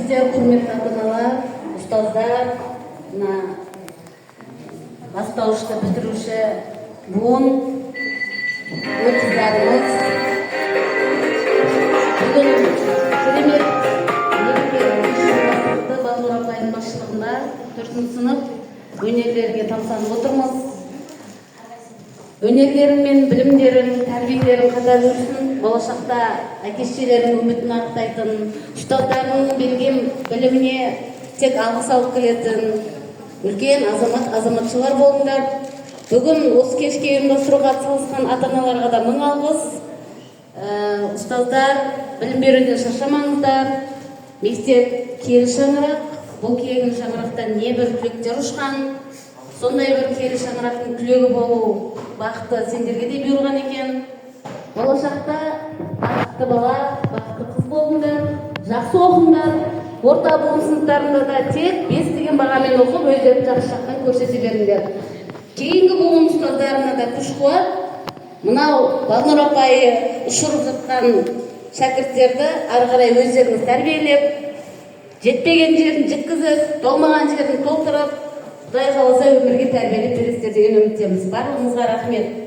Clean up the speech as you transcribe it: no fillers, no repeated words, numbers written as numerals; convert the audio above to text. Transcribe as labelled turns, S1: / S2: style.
S1: сиздер құрметті ата-аналар, ұстаздар, мына бастауышты бітіруші буын қыздарымыз, бүгін керемет Балнұр апайдың басшылығында 4-ші сынып өнерлерге тамсанып отырмыз. Өнерлерің мен білімдерің, тәрбиелерің қатар жүрсін. Болашақта әке-шешелердің үмітін ақтайтын, ұстаздардың берген біліміне тек алғыс алып келетін үлкен азаматшылар болыңдар. Бүгін осы кешке ұйымдастыруға атсалысқан ата-аналарға да мың алғыс. Ұстаздар, білім беруден шаршамаңыздар. Мектеп киелі шаңырақ, бұл киелі шаңырақтан небір түлектер ұшқан. Сондай бір киелі шаңырақтың түлегі болу бақыты сендерге де бұйырған екен. Болашақта бақытты бала, бақытты қыз болыңдар, жақсы оқыңдар. Орта буын сыныптарында да тек 5 деген бағамен оқып, өздерін жақсы жақтан көрсете беріңдер. Кейінгі буын ұстаздарына да күш қуат. Мынау Балнұр апайы ұшырып жатқан шәкірттерді ары қарай өздеріңіз тәрбиелеп, жетпеген жерін жеткізіп, толмаған жерін толтырып, Құдай қаласа өмірге тәрбиелеп бересіздер деген үміттеміз. Барлығыңызға рахмет.